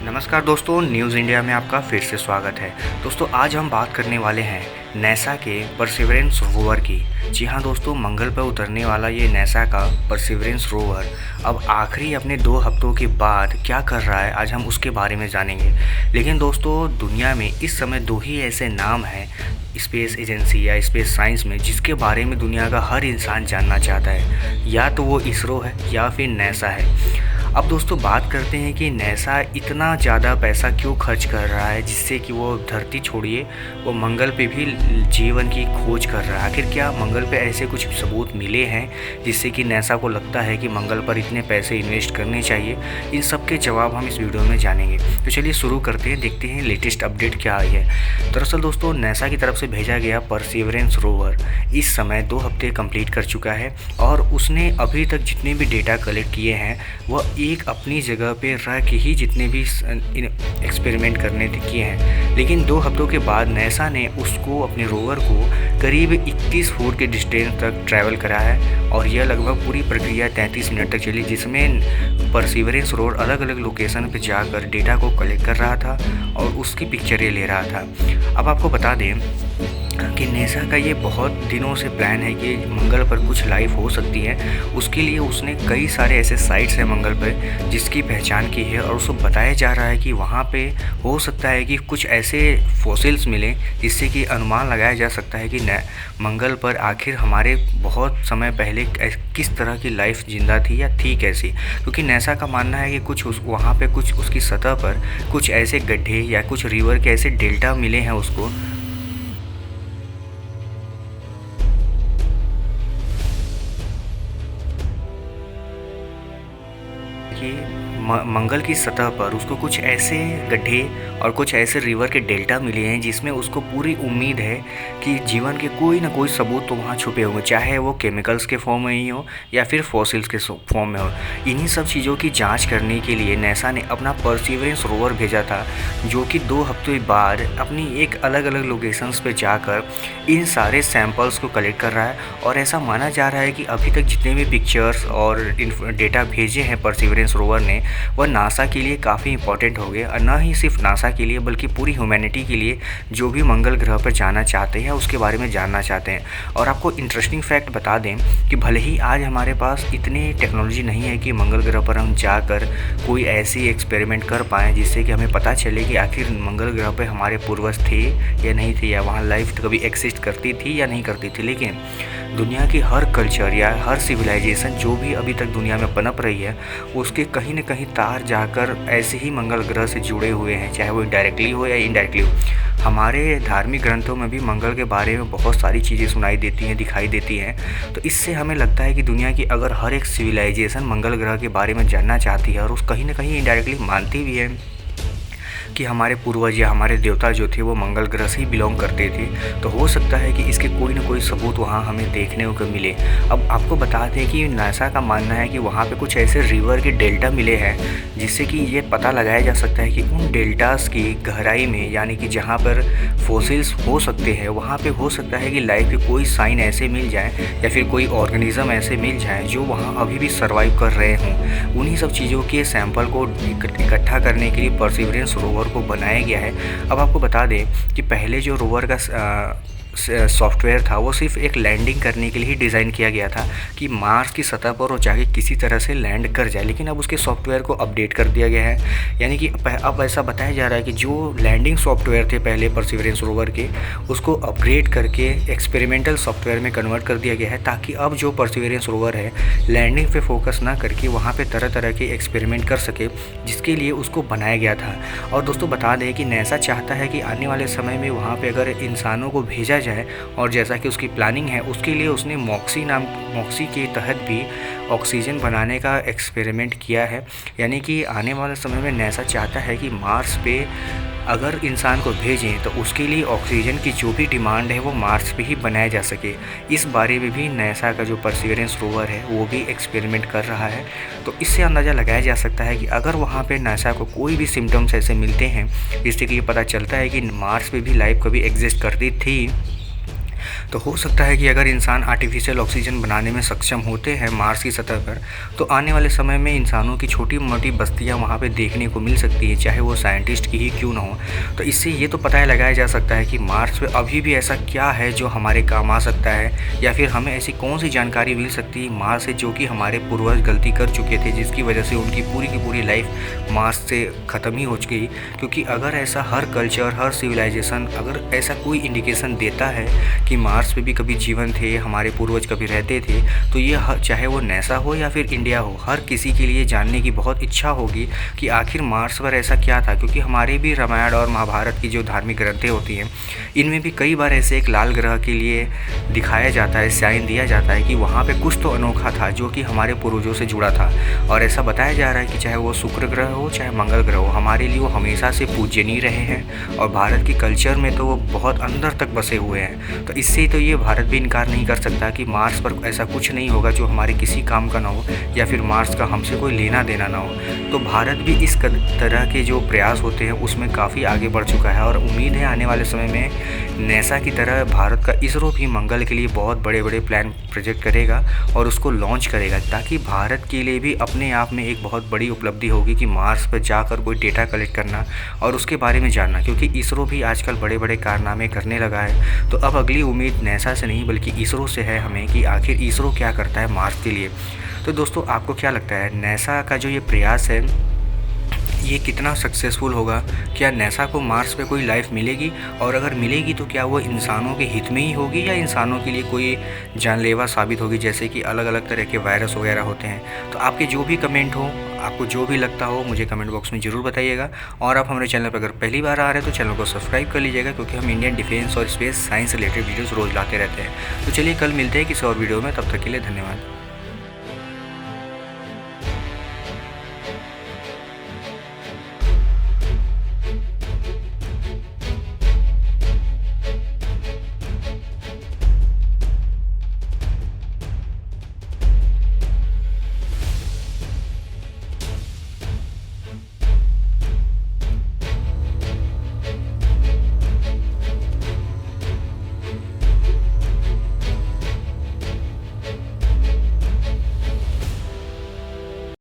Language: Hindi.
नमस्कार दोस्तों, न्यूज़ इंडिया में आपका फिर से स्वागत है। दोस्तों आज हम बात करने वाले हैं नासा के परसिवरेंस रोवर की। जी हाँ दोस्तों, मंगल पर उतरने वाला ये नासा का परसिवरेंस रोवर अब आखिरी अपने 2 हफ्तों के बाद क्या कर रहा है, आज हम उसके बारे में जानेंगे। लेकिन दोस्तों दुनिया में इस समय 2 ही ऐसे नाम हैं स्पेस एजेंसी या स्पेस साइंस में जिसके बारे में दुनिया का हर इंसान जानना चाहता है, या तो वो इसरो है या फिर नासा है। अब दोस्तों बात करते हैं कि नासा इतना ज़्यादा पैसा क्यों खर्च कर रहा है जिससे कि वो धरती छोड़िए वो मंगल पे भी जीवन की खोज कर रहा है। आखिर क्या मंगल पे ऐसे कुछ सबूत मिले हैं जिससे कि नासा को लगता है कि मंगल पर इतने पैसे इन्वेस्ट करने चाहिए? इन सब के जवाब हम इस वीडियो में जानेंगे। तो चलिए शुरू करते हैं, देखते हैं लेटेस्ट अपडेट क्या आई है। दरअसल दोस्तों नासा की तरफ से भेजा गया परसिवरेंस रोवर इस समय 2 हफ्ते कंप्लीट कर चुका है और उसने अभी तक जितने भी डेटा कलेक्ट किए हैं वह एक अपनी जगह पे रह के ही जितने भी एक्सपेरिमेंट करने किए हैं। लेकिन 2 हफ्तों के बाद नासा ने उसको अपने रोवर को करीब 31 फुट के डिस्टेंस तक ट्रैवल करा है और यह लगभग पूरी प्रक्रिया 33 मिनट तक चली, जिसमें परसिवरेंस रोवर अलग अलग लोकेशन पर जाकर डेटा को कलेक्ट कर रहा था और उसकी पिक्चरें ले रहा था। अब आपको बता दें कि नासा का ये बहुत दिनों से प्लान है कि मंगल पर कुछ लाइफ हो सकती है। उसके लिए उसने कई सारे ऐसे साइट्स हैं मंगल पर जिसकी पहचान की है और उसको बताया जा रहा है कि वहाँ पे हो सकता है कि कुछ ऐसे फॉसिल्स मिलें जिससे कि अनुमान लगाया जा सकता है कि मंगल पर आखिर हमारे बहुत समय पहले किस तरह की लाइफ जिंदा थी या थी कैसी। क्योंकि नासा का मानना है कि कुछ वहाँ पे कुछ उसकी सतह पर कुछ ऐसे गड्ढे या कुछ रिवर के ऐसे डेल्टा मिले हैं उसको कि मंगल की सतह पर उसको कुछ ऐसे गड्ढे और कुछ ऐसे रिवर के डेल्टा मिले हैं जिसमें उसको पूरी उम्मीद है कि जीवन के कोई ना कोई सबूत तो वहाँ छुपे होंगे, चाहे वो केमिकल्स के फॉर्म में ही हो या फिर फॉसिल्स के फॉर्म में हो। इन्हीं सब चीज़ों की जांच करने के लिए नासा ने अपना परसिवरेंस रोवर भेजा था जो कि 2 हफ्ते बाद अपनी एक अलग अलग लोकेशंस पे जाकर इन सारे सैंपल्स को कलेक्ट कर रहा है। और ऐसा माना जा रहा है कि अभी तक जितने भी पिक्चर्स और डेटा भेजे हैं परसिवरेंस रोवर ने वह नासा के लिए काफ़ी इंपॉर्टेंट हो गए, और न ही सिर्फ नासा के लिए बल्कि पूरी ह्यूमैनिटी के लिए जो भी मंगल ग्रह पर जाना चाहते हैं उसके बारे में जानना चाहते हैं। और आपको इंटरेस्टिंग फैक्ट बता दें कि भले ही आज हमारे पास इतनी टेक्नोलॉजी नहीं है कि मंगल ग्रह पर हम जाकर कोई ऐसी एक्सपेरिमेंट कर पाएँ जिससे कि हमें पता चले कि आखिर मंगल ग्रह पर हमारे पूर्वज थे या नहीं थे, या वहाँ लाइफ कभी एक्सिस्ट करती थी या नहीं करती थी। लेकिन दुनिया की हर कल्चर या हर सिविलाइजेशन जो भी अभी तक दुनिया में पनप रही है उसके कहीं न कहीं तार जाकर ऐसे ही मंगल ग्रह से जुड़े हुए हैं, चाहे वो डायरेक्टली हो या इनडायरेक्टली हो। हमारे धार्मिक ग्रंथों में भी मंगल के बारे में बहुत सारी चीज़ें सुनाई देती हैं, दिखाई देती हैं। तो इससे हमें लगता है कि दुनिया की अगर हर एक सिविलाइजेशन मंगल ग्रह के बारे में जानना चाहती है और उस कहीं ना कहीं इनडायरेक्टली मानती भी है कि हमारे पूर्वज या हमारे देवता जो थे वो मंगल ग्रह से ही बिलोंग करते थे, तो हो सकता है कि इसके कोई ना कोई सबूत वहाँ हमें देखने को मिले। अब आपको बता दें कि नासा का मानना है कि वहाँ पे कुछ ऐसे रिवर के डेल्टा मिले हैं जिससे कि ये पता लगाया जा सकता है कि उन डेल्टास की गहराई में, यानी कि जहाँ पर फॉसिल्स हो सकते हैं वहाँ पे हो सकता है कि लाइफ के कोई साइन ऐसे मिल जाए या फिर कोई ऑर्गेनिज्म ऐसे मिल जाए जो वहाँ अभी भी सर्वाइव कर रहे हों। उन्हीं सब चीज़ों के सैंपल को इकट्ठा करने के लिए परसिवरेंस रोवर को बनाया गया है। अब आपको बता दें कि पहले जो रोवर का सॉफ्टवेयर था वो सिर्फ एक लैंडिंग करने के लिए ही डिज़ाइन किया गया था कि मार्स की सतह पर वो जाके किसी तरह से लैंड कर जाए। लेकिन अब उसके सॉफ्टवेयर को अपडेट कर दिया गया है, यानी कि अब ऐसा बताया जा रहा है कि जो लैंडिंग सॉफ्टवेयर थे पहले परसिवरेंस रोवर के उसको अपग्रेड करके एक्सपेरिमेंटल सॉफ्टवेयर में कन्वर्ट कर दिया गया है, ताकि अब जो परसिवरेंस रोवर है लैंडिंग पे फोकस ना करके वहाँ पे तरह तरह के एक्सपेरिमेंट कर सके, जिसके लिए उसको बनाया गया था। और दोस्तों बता दें कि नासा चाहता है कि आने वाले समय में वहाँ पे अगर इंसानों को भेजा जाए, और जैसा कि उसकी प्लानिंग है उसके लिए उसने मॉक्सी के तहत भी ऑक्सीजन बनाने का एक्सपेरिमेंट किया है। यानी कि आने वाले समय में नासा चाहता है कि मार्स पे अगर इंसान को भेजें तो उसके लिए ऑक्सीजन की जो भी डिमांड है वो मार्स पे ही बनाया जा सके। इस बारे में भी नासा का जो परसिवरेंस रोवर है वो भी एक्सपेरिमेंट कर रहा है। तो इससे अंदाज़ा लगाया जा सकता है कि अगर वहाँ पे नासा को कोई भी सिम्टम्स ऐसे मिलते हैं जिससे कि ये पता चलता है कि मार्स पे भी लाइफ कभी एग्जिस्ट करती थी, तो हो सकता है कि अगर इंसान आर्टिफिशियल ऑक्सीजन बनाने में सक्षम होते हैं मार्स की सतह पर, तो आने वाले समय में इंसानों की छोटी-मोटी बस्तियाँ वहाँ पे देखने को मिल सकती है, चाहे वो साइंटिस्ट की ही क्यों ना हो। तो इससे ये तो पता लगाया जा सकता है कि मार्स पे अभी भी ऐसा क्या है जो हमारे काम आ सकता है, या फिर हमें ऐसी कौन-सी जानकारी मिल सकती है मार्स से जो कि हमारे पूर्वज गलती कर चुके थे, जिसकी वजह से उनकी पूरी की पूरी लाइफ मार्स से ख़त्म ही हो चुकी। क्योंकि अगर ऐसा हर कल्चर, हर सिविलाइजेशन अगर ऐसा कोई इंडिकेशन देता है कि मार्स पे भी कभी जीवन थे, हमारे पूर्वज कभी रहते थे, तो ये चाहे वो नासा हो या फिर इंडिया हो, हर किसी के लिए जानने की बहुत इच्छा होगी कि आखिर मार्स पर ऐसा क्या था। क्योंकि हमारे भी रामायण और महाभारत की जो धार्मिक ग्रंथें होती हैं, इनमें भी कई बार ऐसे एक लाल ग्रह के लिए दिखाया जाता है, साइन दिया जाता है कि वहाँ पे कुछ तो अनोखा था जो कि हमारे पूर्वजों से जुड़ा था। और ऐसा बताया जा रहा है कि चाहे वो शुक्र ग्रह हो चाहे मंगल ग्रह हो, हमारे लिए वो हमेशा से पूजनीय रहे हैं और भारत की कल्चर में तो वो बहुत अंदर तक बसे हुए हैं। तो इससे तो ये भारत भी इनकार नहीं कर सकता कि मार्स पर ऐसा कुछ नहीं होगा जो हमारे किसी काम का ना हो, या फिर मार्स का हमसे कोई लेना देना ना हो। तो भारत भी इस तरह के जो प्रयास होते हैं उसमें काफ़ी आगे बढ़ चुका है, और उम्मीद है आने वाले समय में नासा की तरह भारत का इसरो भी मंगल के लिए बहुत बड़े बड़े प्लान प्रोजेक्ट करेगा और उसको लॉन्च करेगा, ताकि भारत के लिए भी अपने आप में एक बहुत बड़ी उपलब्धि होगी कि मार्स पर जाकर कोई डेटा कलेक्ट करना और उसके बारे में जानना। क्योंकि इसरो भी आजकल बड़े बड़े कारनामे करने लगा है। तो अब अगली उम्मीद नासा से नहीं बल्कि इसरो से है हमें कि आखिर इसरो क्या करता है मार्स के लिए। तो दोस्तों, आपको क्या लगता है नासा का जो ये प्रयास है ये कितना सक्सेसफुल होगा? क्या नासा को मार्स पे कोई लाइफ मिलेगी, और अगर मिलेगी तो क्या वो इंसानों के हित में ही होगी या इंसानों के लिए कोई जानलेवा साबित होगी, जैसे कि अलग अलग तरह के वायरस वगैरह होते हैं? तो आपके जो भी कमेंट हो, आपको जो भी लगता हो, मुझे कमेंट बॉक्स में ज़रूर बताइएगा। और आप हमारे चैनल पर अगर पहली बार आ रहे हैं तो चैनल को सब्सक्राइब कर लीजिएगा, क्योंकि हम इंडियन डिफेंस और स्पेस साइंस रिलेटेड वीडियोज़ रोज़ लाते रहते हैं। तो चलिए कल मिलते हैं किसी और वीडियो में, तब तक के लिए धन्यवाद।